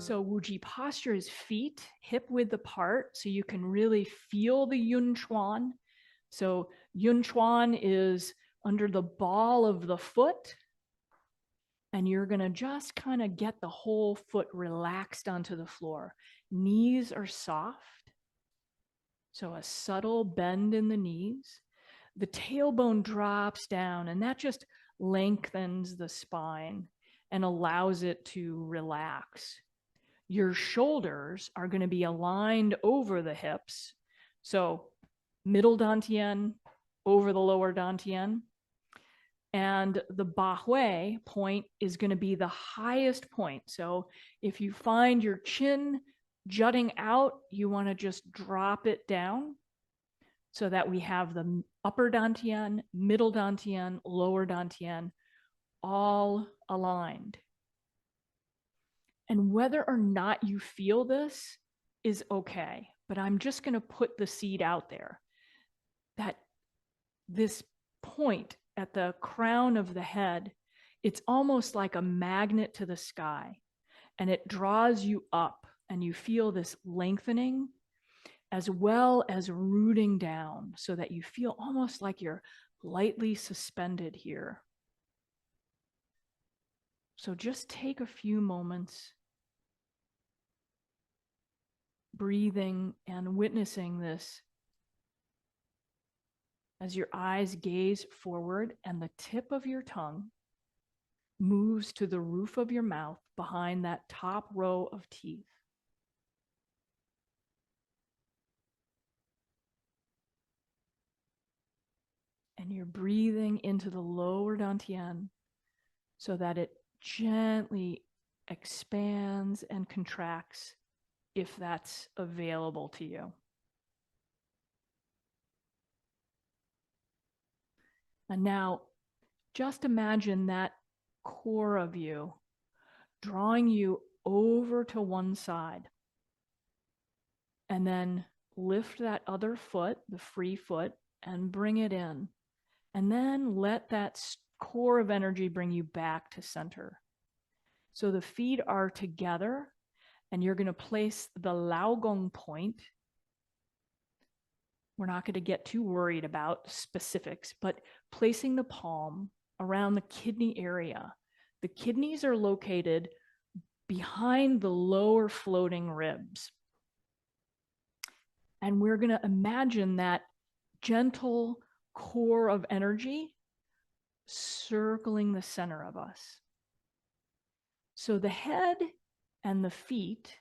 So Wuji posture is feet hip width apart, so you can really feel the Yun Chuan. So Yun Chuan is under the ball of the foot, and you're gonna just kind of get the whole foot relaxed onto the floor. Knees are soft, so a subtle bend in the knees. The tailbone drops down, and that just lengthens the spine and allows it to relax. Your shoulders are going to be aligned over the hips. So middle dantian over the lower dantian. And the Bahui point is going to be the highest point. So if you find your chin jutting out, you want to just drop it down so that we have the upper dantian, middle dantian, lower dantian all aligned. And whether or not you feel this is okay, but I'm just going to put the seed out there that this point at the crown of the head, it's almost like a magnet to the sky, and it draws you up, and you feel this lengthening as well as rooting down so that you feel almost like you're lightly suspended here. So just take a few moments breathing and witnessing this as your eyes gaze forward and the tip of your tongue moves to the roof of your mouth behind that top row of teeth. And you're breathing into the lower dantian so that it gently expands and contracts if that's available to you. And now just imagine that core of you drawing you over to one side, and then lift that other foot, the free foot, and bring it in. And then let that core of energy bring you back to center. So the feet are together, and you're going to place the Laogong point. We're not going to get too worried about specifics, but placing the palm around the kidney area. The kidneys are located behind the lower floating ribs. And we're going to imagine that gentle core of energy circling the center of us. So the head and the feet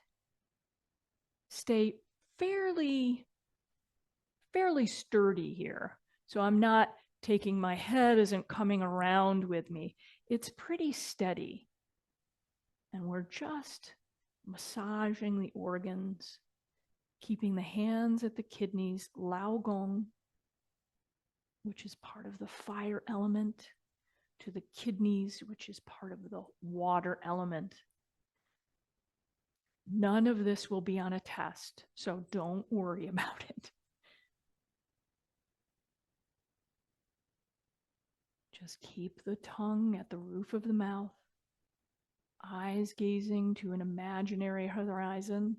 stay fairly sturdy here. So I'm not taking my head isn't coming around with me. It's pretty steady. And we're just massaging the organs, keeping the hands at the kidneys, Laogong, which is part of the fire element, to the kidneys, which is part of the water element. None of this will be on a test, so don't worry about it. Just keep the tongue at the roof of the mouth, eyes gazing to an imaginary horizon,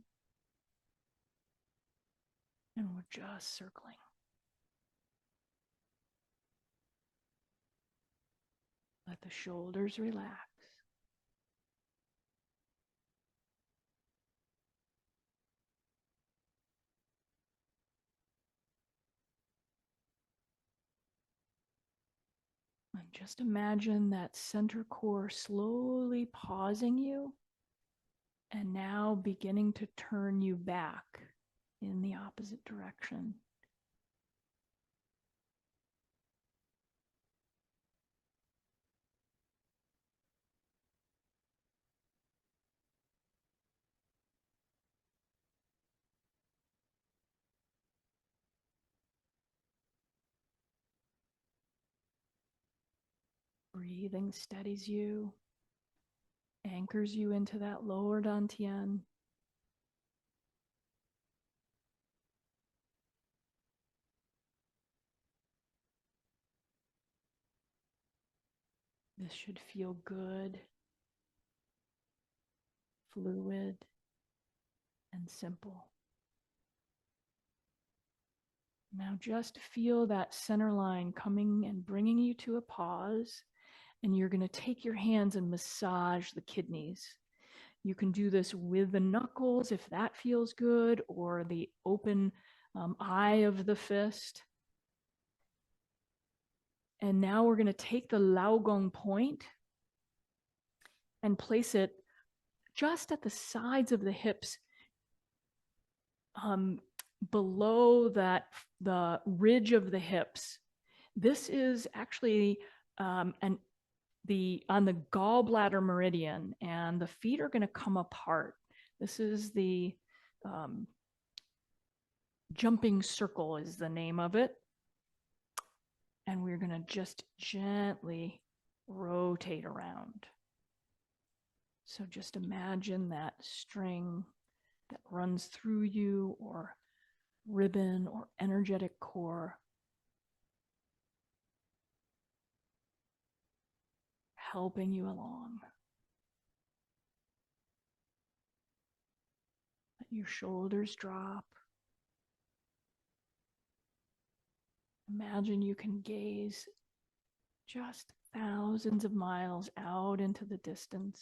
and we're just circling. Let the shoulders relax. And just imagine that center core slowly pausing you and now beginning to turn you back in the opposite direction. Breathing steadies you, anchors you into that lower dantian. This should feel good, fluid. and simple. Now just feel that center line coming and bringing you to a pause. And you're going to take your hands and massage the kidneys. You can do this with the knuckles if that feels good, or the open eye of the fist. And now we're going to take the Laogong point and place it just at the sides of the hips, below the ridge of the hips. This is actually on the gallbladder meridian, and the feet are going to come apart. This is the jumping circle is the name of it. And we're going to just gently rotate around. So just imagine that string that runs through you, or ribbon or energetic core, helping you along. Let your shoulders drop. Imagine you can gaze just thousands of miles out into the distance.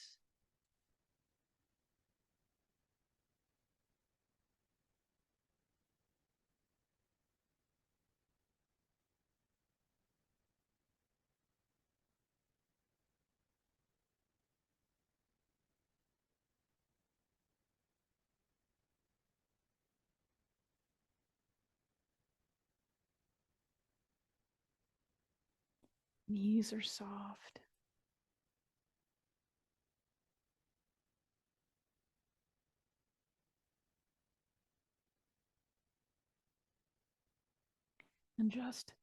Knees are soft. And just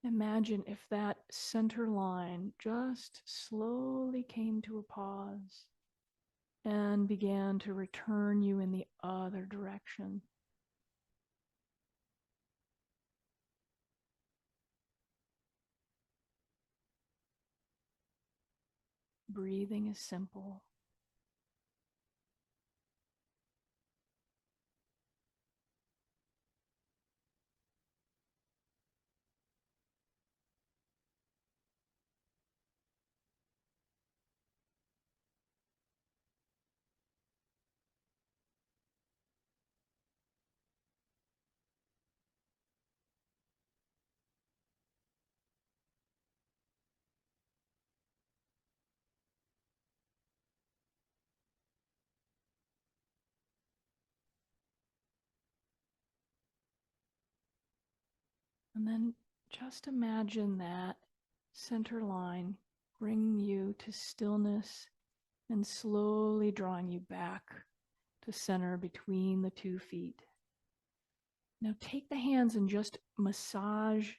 imagine if that center line just slowly came to a pause and began to return you in the other direction. Breathing is simple. And then just imagine that center line bringing you to stillness and slowly drawing you back to center between the 2 feet. Now take the hands and just massage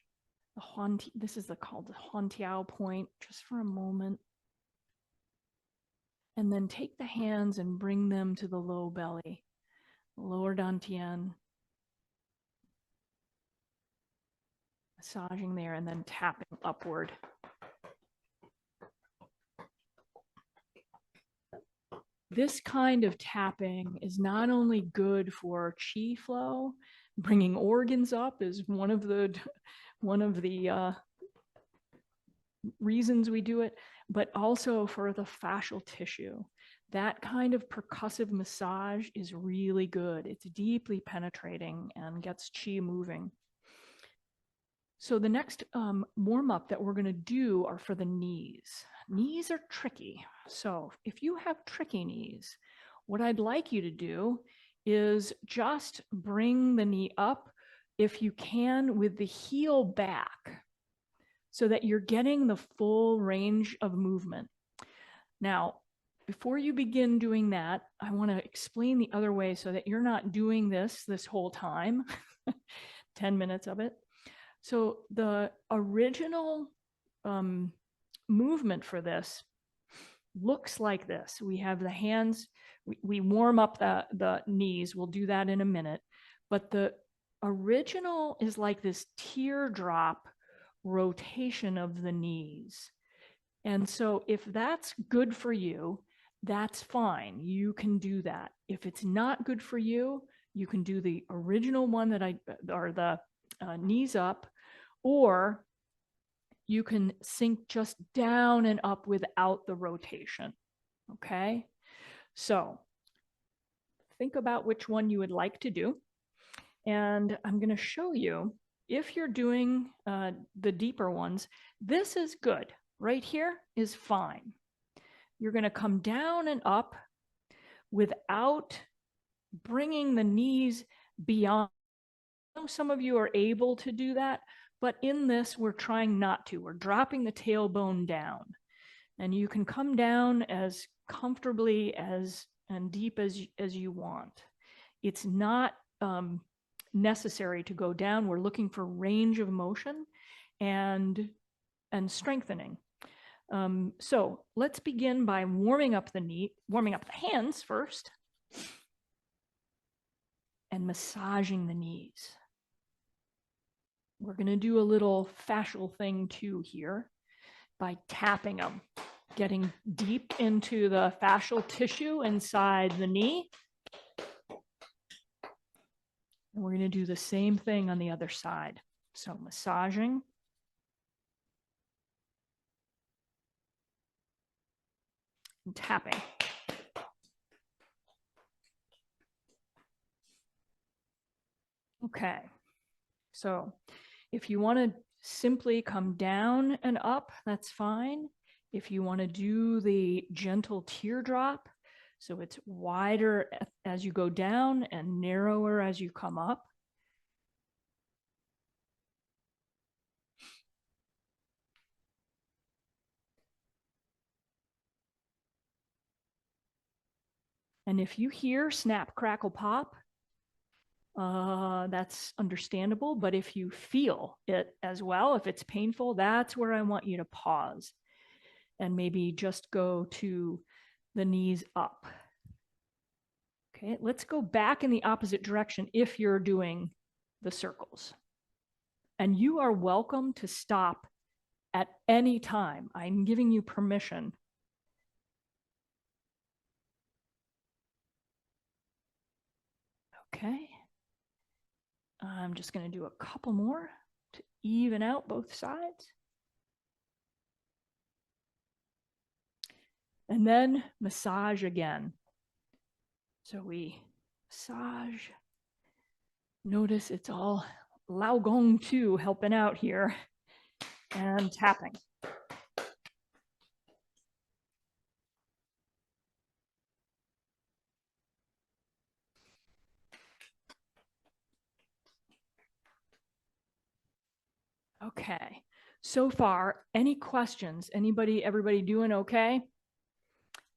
the Huan, this is called the Huantiao point, just for a moment. And then take the hands and bring them to the low belly, lower dantian. Massaging there and then tapping upward. This kind of tapping is not only good for qi flow, bringing organs up is one of the reasons we do it, but also for the fascial tissue. That kind of percussive massage is really good. It's deeply penetrating and gets qi moving. So the next warm up that we're going to do are for the knees. Knees are tricky. So if you have tricky knees, what I'd like you to do is just bring the knee up, if you can, with the heel back, so that you're getting the full range of movement. Now, before you begin doing that, I want to explain the other way so that you're not doing this whole time, 10 minutes of it. So the original movement for this looks like this. We have the hands, we warm up the knees. We'll do that in a minute. But the original is like this teardrop rotation of the knees. And so if that's good for you, that's fine. You can do that. If it's not good for you, you can do the original one or the knees up, or you can sink just down and up without the rotation. Okay. So think about which one you would like to do. And I'm going to show you, if you're doing the deeper ones, this is good. Right here is fine. You're going to come down and up without bringing the knees beyond. Some of you are able to do that, but in this, we're trying not to. We're dropping the tailbone down. And you can come down as comfortably and deep as you want. It's not necessary to go down. We're looking for range of motion and strengthening. So let's begin by warming up the hands first, and massaging the knees. We're going to do a little fascial thing too here by tapping them, getting deep into the fascial tissue inside the knee. And we're going to do the same thing on the other side. So massaging. And tapping. Okay. So if you want to simply come down and up, that's fine. If you want to do the gentle teardrop, so it's wider as you go down and narrower as you come up. And if you hear snap, crackle, pop, that's understandable. But if you feel it as well, if it's painful, that's where I want you to pause and maybe just go to the knees up. Okay, let's go back in the opposite direction if you're doing the circles. And you are welcome to stop at any time. I'm giving you permission. Okay. I'm just going to do a couple more to even out both sides. And then massage again. So we massage. Notice it's all Lao Gong 2 helping out here, and tapping. Okay. So far, any questions? Everybody doing okay?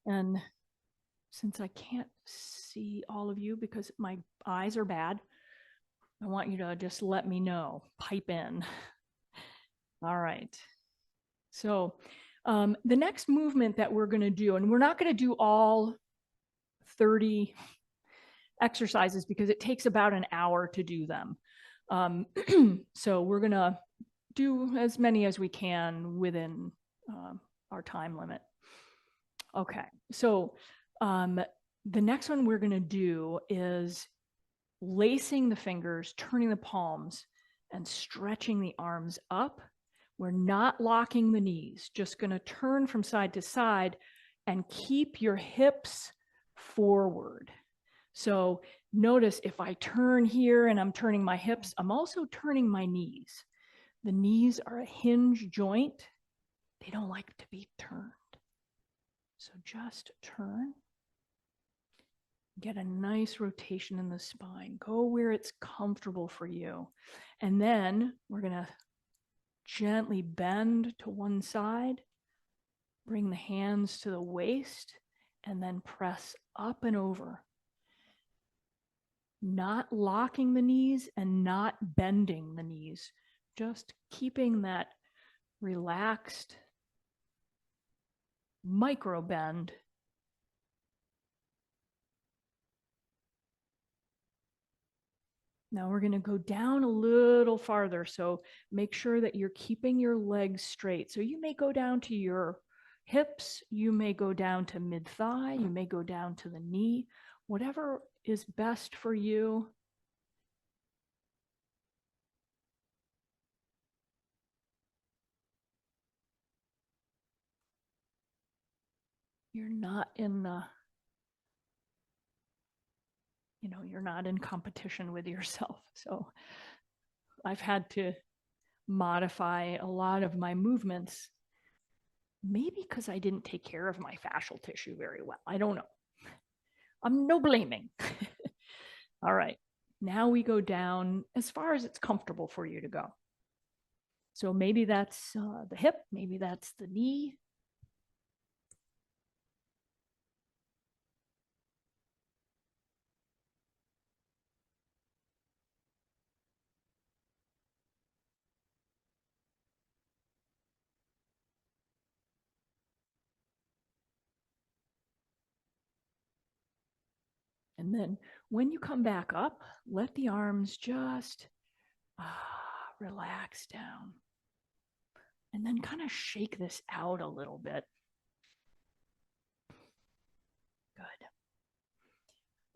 And since I can't see all of you because my eyes are bad, I want you to just let me know, pipe in. All right. So the next movement that we're going to do, and we're not going to do all 30 exercises because it takes about an hour to do them. So we're going to do as many as we can within our time limit. Okay, so the next one we're going to do is lacing the fingers, turning the palms, and stretching the arms up. We're not locking the knees, just going to turn from side to side and keep your hips forward. So notice if I turn here and I'm turning my hips, I'm also turning my knees. The knees are a hinge joint. They don't like to be turned. So just turn. Get a nice rotation in the spine. Go where it's comfortable for you. And then we're going to gently bend to one side. Bring the hands to the waist and then press up and over. Not locking the knees and not bending the knees. Just keeping that relaxed micro bend. Now we're going to go down a little farther. So make sure that you're keeping your legs straight. So you may go down to your Hips, you may go down to mid-thigh, you may go down to the knee, whatever is best for you. You're not in the, you're not in competition with yourself. So I've had to modify a lot of my movements, maybe because I didn't take care of my fascial tissue very well. I don't know. I'm no blaming. All right. Now we go down as far as it's comfortable for you to go. So maybe that's the hip, maybe that's the knee. And then when you come back up, let the arms just relax down. And then kind of shake this out a little bit. Good.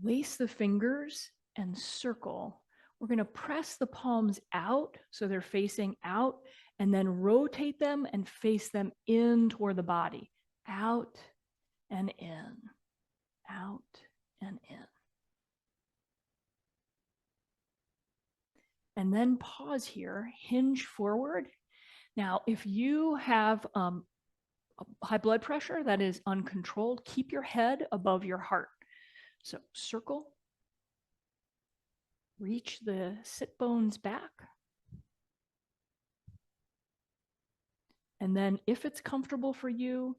Lace the fingers and circle. We're going to press the palms out so they're facing out, and then rotate them and face them in toward the body. Out and in, out and in. And then pause here, hinge forward. Now, if you have high blood pressure that is uncontrolled, keep your head above your heart. So circle, reach the sit bones back. And then if it's comfortable for you,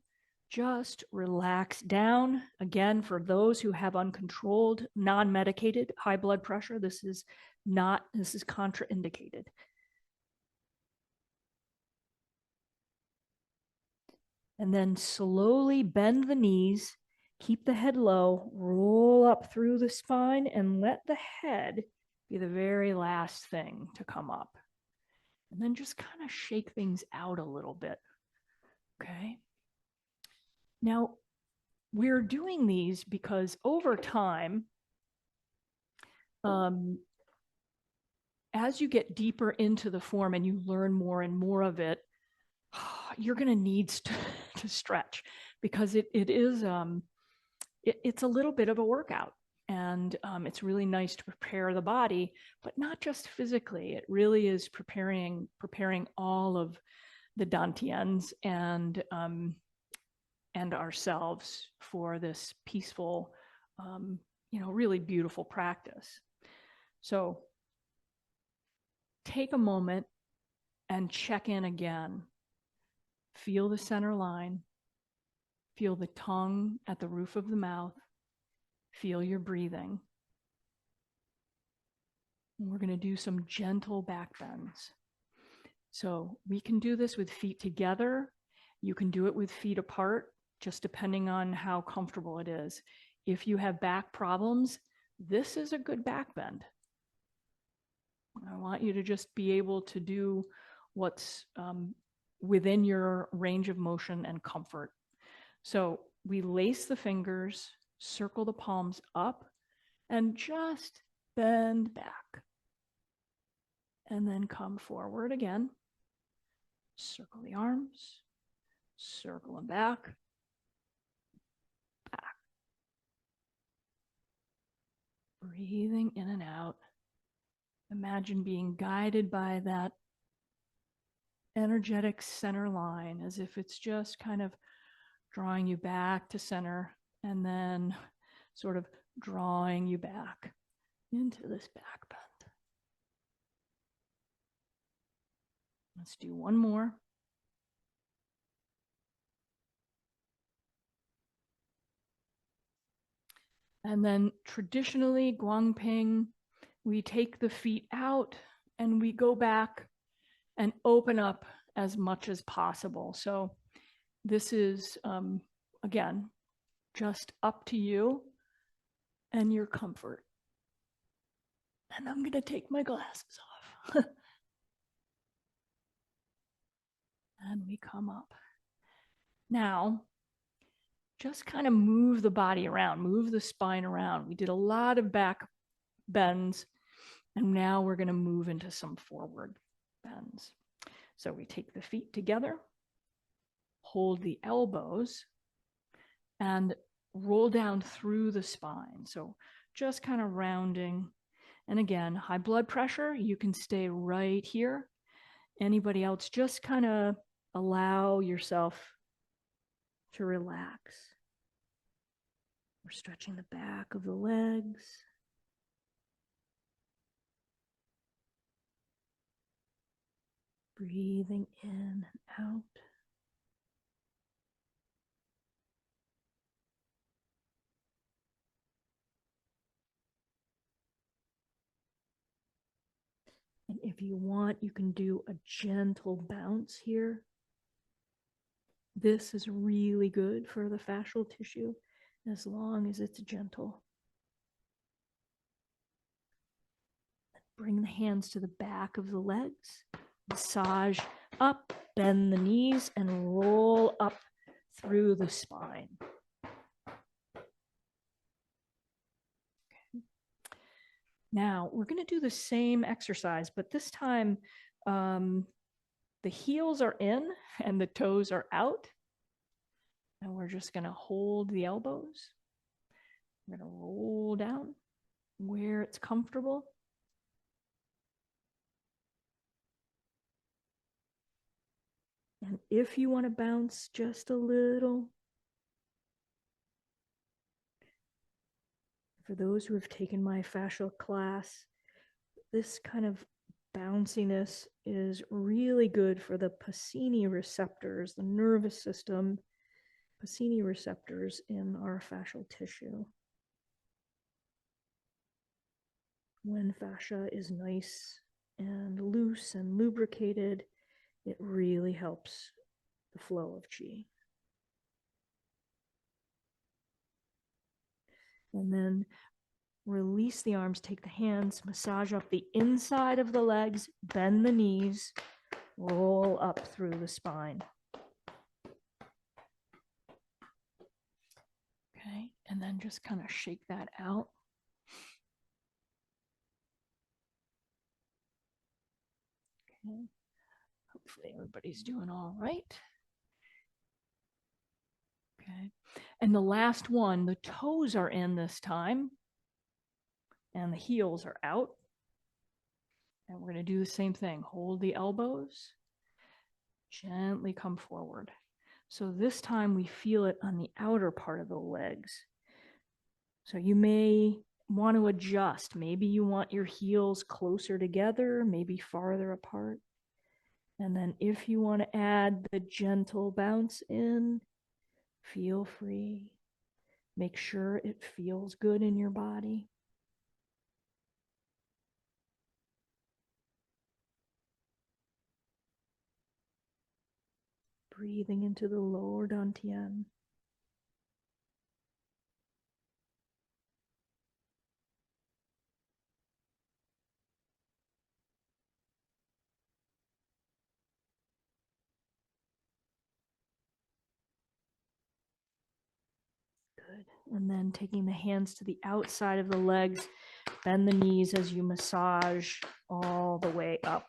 just relax down. Again, for those who have uncontrolled, non-medicated high blood pressure, this is contraindicated. And then slowly bend the knees, keep the head low, roll up through the spine, and let the head be the very last thing to come up. And then just kind of shake things out a little bit. Okay. Now, we're doing these because over time, as you get deeper into the form and you learn more and more of it, you're going to need to stretch, because it's a little bit of a workout, and it's really nice to prepare the body, but not just physically. It really is preparing all of the dantians and ourselves for this peaceful, really beautiful practice. So take a moment and check in again. Feel the center line. Feel the tongue at the roof of the mouth. Feel your breathing. And we're going to do some gentle back bends. So we can do this with feet together. You can do it with feet apart, just depending on how comfortable it is. If you have back problems, this is a good back bend. I want you to just be able to do what's within your range of motion and comfort. So we lace the fingers, circle the palms up, and just bend back. And then come forward again. Circle the arms, circle them back, back. Breathing in and out. Imagine being guided by that energetic center line, as if it's just kind of drawing you back to center, and then sort of drawing you back into this back bend. Let's do one more. And then traditionally, Guang Ping, we take the feet out and we go back and open up as much as possible. So this is, again, just up to you and your comfort. And I'm going to take my glasses off. And we come up. Now, just kind of move the body around, move the spine around. We did a lot of back bends, and now we're going to move into some forward bends. So we take the feet together, hold the elbows, and roll down through the spine. So just kind of rounding. And again, high blood pressure, you can stay right here. Anybody else, just kind of allow yourself to relax. We're stretching the back of the legs. Breathing in and out. And if you want, you can do a gentle bounce here. This is really good for the fascial tissue as long as it's gentle. Bring the hands to the back of the legs. Massage up, bend the knees, and roll up through the spine. Okay. Now, we're going to do the same exercise, but this time the heels are in and the toes are out. And we're just going to hold the elbows. We're going to roll down where it's comfortable. And if you want to bounce just a little, for those who have taken my fascial class, this kind of bounciness is really good for the Pacini receptors, the nervous system, Pacini receptors in our fascial tissue. When fascia is nice and loose and lubricated, it really helps the flow of qi. And then release the arms, take the hands, massage up the inside of the legs, bend the knees, roll up through the spine. Okay, and then just kind of shake that out. Okay, hopefully everybody's doing all right. Okay, and the last one, the toes are in this time, and the heels are out. And we're going to do the same thing. Hold the elbows, gently come forward. So this time we feel it on the outer part of the legs. So you may want to adjust. Maybe you want your heels closer together, maybe farther apart. And then if you want to add the gentle bounce in, feel free. Make sure it feels good in your body. Breathing into the lower dantian. Good. And then taking the hands to the outside of the legs, bend the knees as you massage all the way up.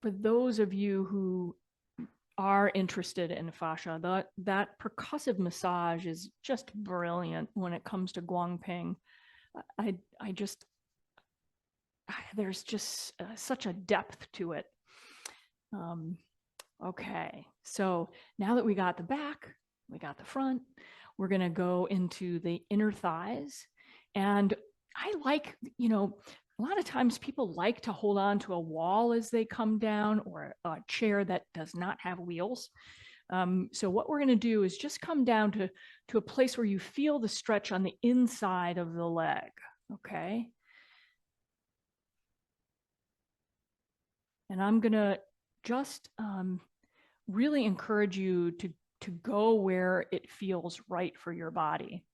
For those of you who are interested in fascia, that percussive massage is just brilliant when it comes to Guang Ping. There's just such a depth to it. Okay, so now that we got the back, we got the front, we're going to go into the inner thighs. And I like, a lot of times people like to hold on to a wall as they come down, or a chair that does not have wheels. So what we're going to do is just come down to a place where you feel the stretch on the inside of the leg, okay? And I'm going to just really encourage you to go where it feels right for your body.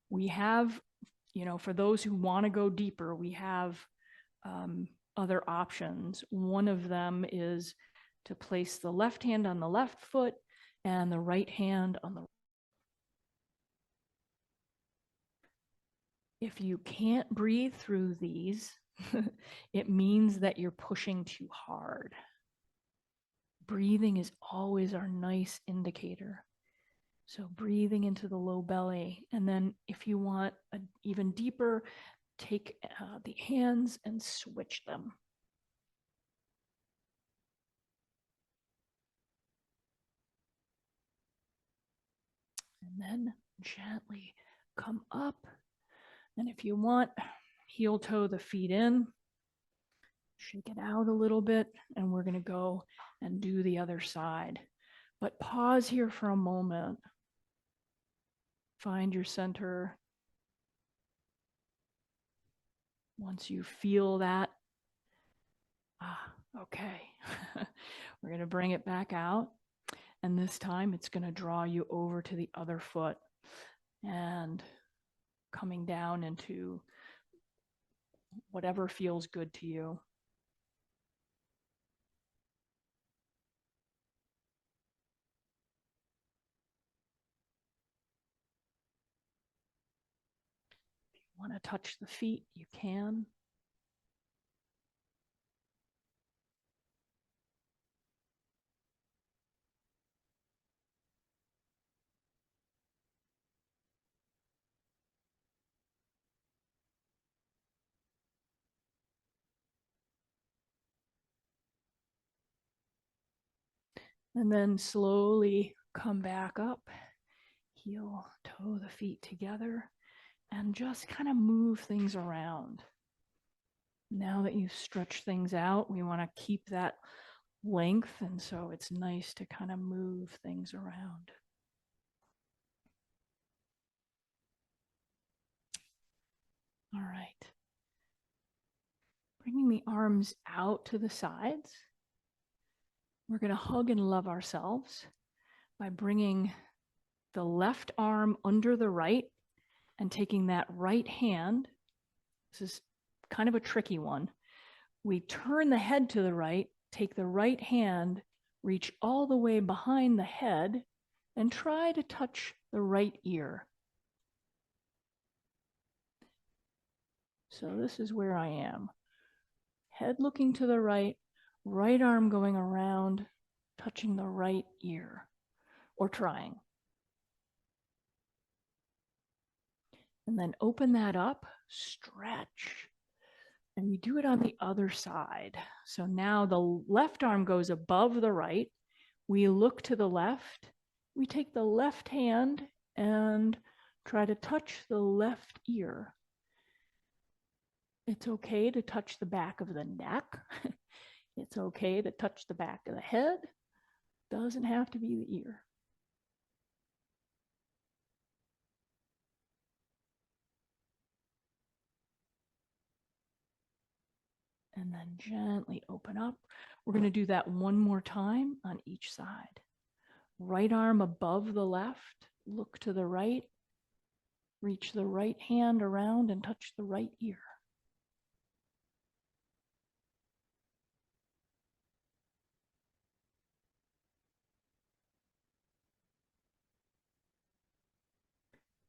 We have, for those who want to go deeper, we have other options. One of them is to place the left hand on the left foot and the right hand on the right. If you can't breathe through these, it means that you're pushing too hard. Breathing is always our nice indicator. So breathing into the low belly. And then if you want an even deeper, take the hands and switch them. And then gently come up. And if you want, heel toe the feet in, shake it out a little bit, and we're going to go and do the other side. But pause here for a moment. Find your center. Once you feel that, okay. We're going to bring it back out. And this time it's going to draw you over to the other foot and coming down into whatever feels good to you. If you want to touch the feet, you can. And then slowly come back up, heel, toe the feet together, and just kind of move things around. Now that you've stretched things out, we want to keep that length, and so it's nice to kind of move things around. All right. Bringing the arms out to the sides. We're going to hug and love ourselves by bringing the left arm under the right and taking that right hand. This is kind of a tricky one. We turn the head to the right, take the right hand, reach all the way behind the head, and try to touch the right ear. So this is where I am. Head looking to the right, right arm going around, touching the right ear, or trying. And then open that up, stretch. And we do it on the other side. So now the left arm goes above the right. We look to the left. We take the left hand and try to touch the left ear. It's okay to touch the back of the neck. It's okay to touch the back of the head. Doesn't have to be the ear. And then gently open up. We're going to do that one more time on each side. Right arm above the left, look to the right, reach the right hand around and touch the right ear.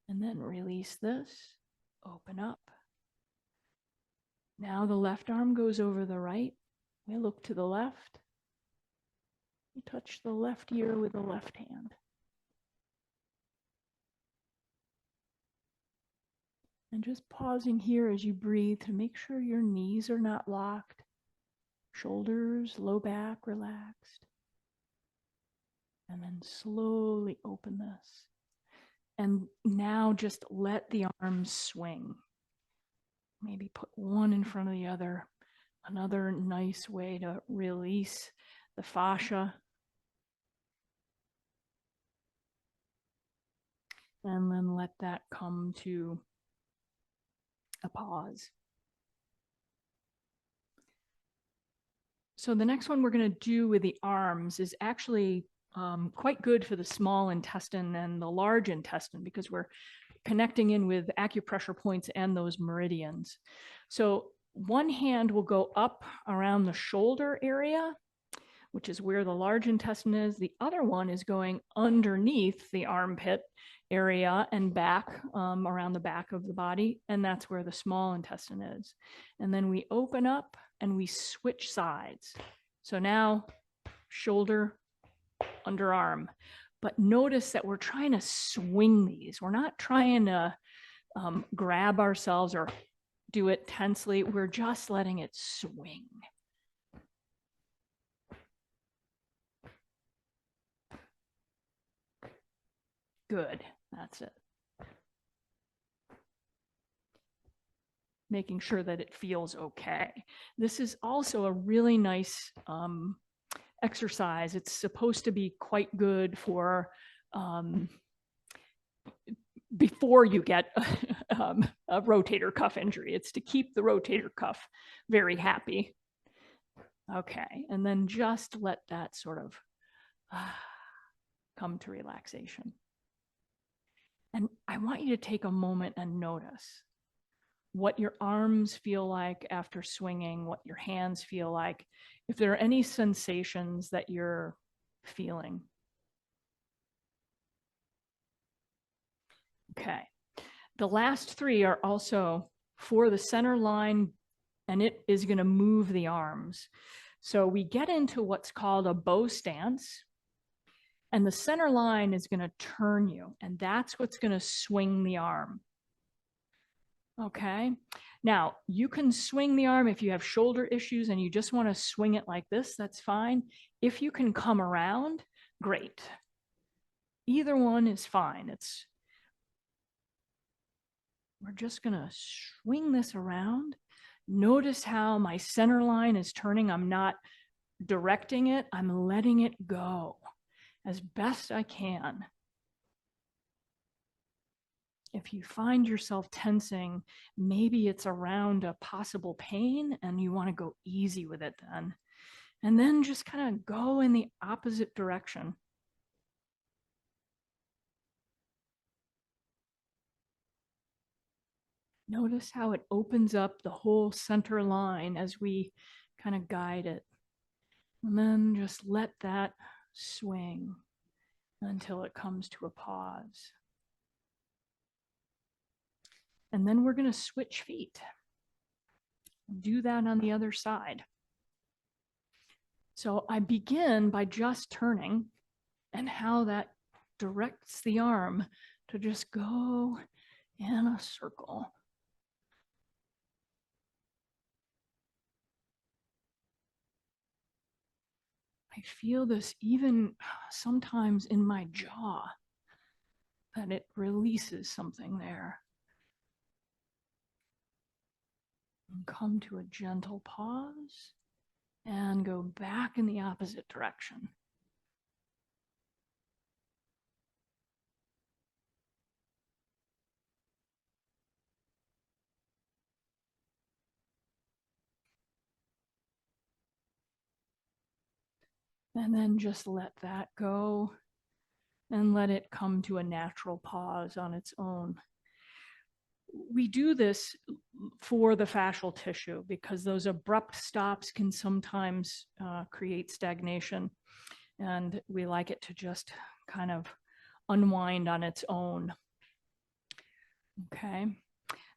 And then release this, open up. Now the left arm goes over the right. We look to the left. We touch the left ear with the left hand. And just pausing here as you breathe to make sure your knees are not locked. Shoulders, low back relaxed. And then slowly open this. And now just let the arms swing. Maybe put one in front of the other. Another nice way to release the fascia. And then let that come to a pause. So the next one we're going to do with the arms is actually quite good for the small intestine and the large intestine because we're connecting in with acupressure points and those meridians. So one hand will go up around the shoulder area, which is where the large intestine is. The other one is going underneath the armpit area and back, around the back of the body, and that's where the small intestine is. And then we open up and we switch sides. So now shoulder, underarm. But notice that we're trying to swing these. We're not trying to grab ourselves or do it tensely. We're just letting it swing. Good, that's it. Making sure that it feels okay. This is also a really nice exercise. It's supposed to be quite good for before you get a rotator cuff injury. It's to keep the rotator cuff very happy. Okay, and then just let that sort of come to relaxation. And I want you to take a moment and notice what your arms feel like after swinging, what your hands feel like, if there are any sensations that you're feeling. Okay. The last three are also for the center line, and it is going to move the arms. So we get into what's called a bow stance, and the center line is going to turn you, and that's what's going to swing the arm. Okay. Now, you can swing the arm if you have shoulder issues and you just want to swing it like this, that's fine. If you can come around, great. Either one is fine. We're just going to swing this around. Notice how my center line is turning. I'm not directing it. I'm letting it go as best I can. If you find yourself tensing, maybe it's around a possible pain and you want to go easy with it then. And then just kind of go in the opposite direction. Notice how it opens up the whole center line as we kind of guide it. And then just let that swing until it comes to a pause. And then we're going to switch feet. Do that on the other side. So I begin by just turning and how that directs the arm to just go in a circle. I feel this even sometimes in my jaw, that it releases something there. And come to a gentle pause and go back in the opposite direction. And then just let that go and let it come to a natural pause on its own. We do this for the fascial tissue because those abrupt stops can sometimes create stagnation, and we like it to just kind of unwind on its own. Okay.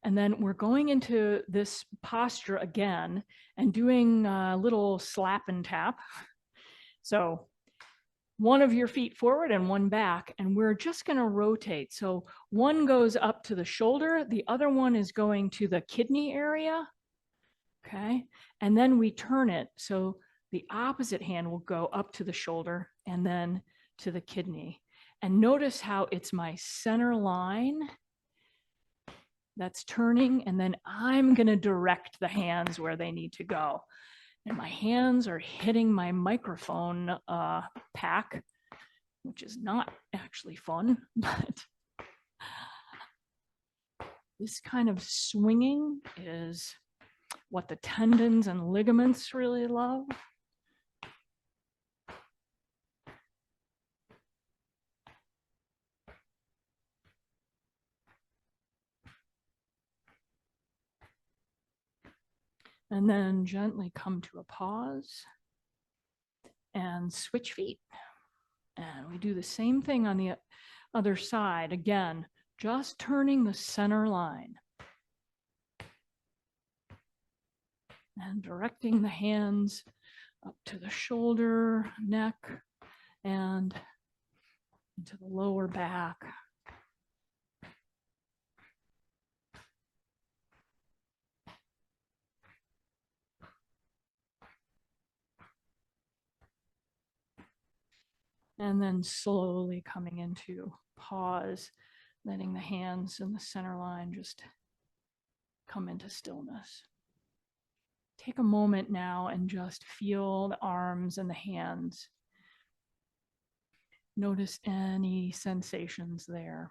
And then we're going into this posture again and doing a little slap and tap. So one of your feet forward and one back, and we're just going to rotate. So one goes up to the shoulder, the other one is going to the kidney area. Okay. And then we turn it. So the opposite hand will go up to the shoulder and then to the kidney. And notice how it's my center line that's turning, and then I'm going to direct the hands where they need to go. And my hands are hitting my microphone pack, which is not actually fun, but this kind of swinging is what the tendons and ligaments really love. And then gently come to a pause and switch feet. And we do the same thing on the other side. Again, just turning the center line. And directing the hands up to the shoulder, neck, and into the lower back. And then slowly coming into pause, letting the hands in the center line just come into stillness. Take a moment now and just feel the arms and the hands. Notice any sensations there.